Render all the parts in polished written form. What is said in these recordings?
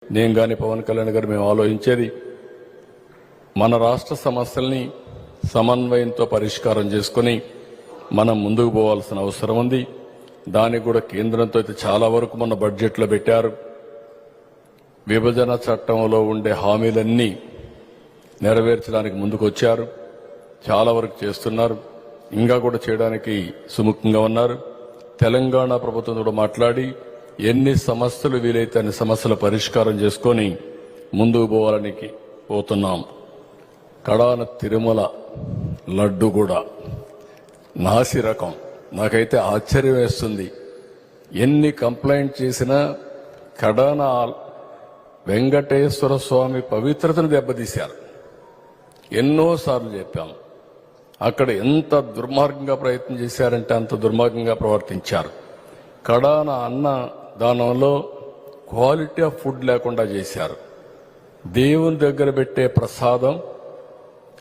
నేను కానీ పవన్ కళ్యాణ్ గారు మేము ఆలోచించేది మన రాష్ట్ర సమస్యల్ని సమన్వయంతో పరిష్కారం చేసుకుని మనం ముందుకు పోవాల్సిన అవసరం ఉంది. దానికి కూడా కేంద్రంతో అయితే చాలా వరకు మన బడ్జెట్లో పెట్టారు. విభజన చట్టంలో ఉండే హామీలన్నీ నెరవేర్చడానికి ముందుకు వచ్చారు. చాలా వరకు చేస్తున్నారు. ఇంకా కూడా చేయడానికి సుముఖంగా ఉన్నారు. తెలంగాణ ప్రభుత్వం కూడా మాట్లాడి ఎన్ని సమస్యలు వీలైతే అన్ని సమస్యల పరిష్కారం చేసుకొని ముందుకు పోవాలని పోతున్నాం. కడాన తిరుమల లడ్డు కూడా నాసి రకం. నాకైతే ఆశ్చర్యం వేస్తుంది. ఎన్ని కంప్లైంట్ చేసినా కడాన వెంకటేశ్వర స్వామి పవిత్రతను దెబ్బతీశారు. ఎన్నోసార్లు చెప్పాం. అక్కడ ఎంత దుర్మార్గంగా ప్రయత్నం చేశారంటే అంత దుర్మార్గంగా ప్రవర్తించారు. కడాన అన్న దానంలో క్వాలిటీ ఆఫ్ ఫుడ్ లేకుండా చేశారు. దేవుని దగ్గర పెట్టే ప్రసాదం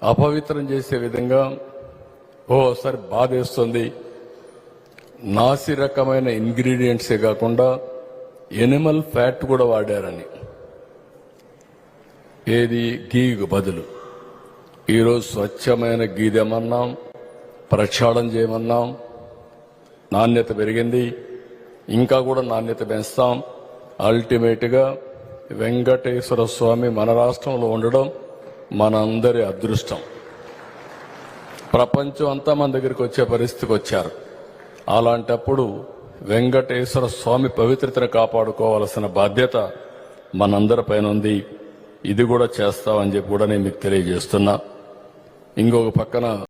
అపవిత్రం చేసే విధంగా ఓసారి బాధేస్తుంది. నాసి రకమైన ఇంగ్రీడియంట్సే కాకుండా ఎనిమల్ ఫ్యాట్ కూడా వాడారని, ఏది గీకు బదులు. ఈరోజు స్వచ్ఛమైన గీ తెమన్నాం, ప్రక్షాళన చేయమన్నాం. నాణ్యత పెరిగింది. ఇంకా కూడా నాణ్యత పెంచుతాం. అల్టిమేట్గా వెంకటేశ్వర స్వామి మన రాష్ట్రంలో ఉండడం మనందరి అదృష్టం. ప్రపంచం అంతా మన దగ్గరికి వచ్చే పరిస్థితికి వచ్చారు. అలాంటప్పుడు వెంకటేశ్వర స్వామి పవిత్రతను కాపాడుకోవాల్సిన బాధ్యత మనందరిపైన ఉంది. ఇది కూడా చేస్తామని చెప్పి కూడా నేను మీకు తెలియజేస్తున్నా. ఇంకొక పక్కన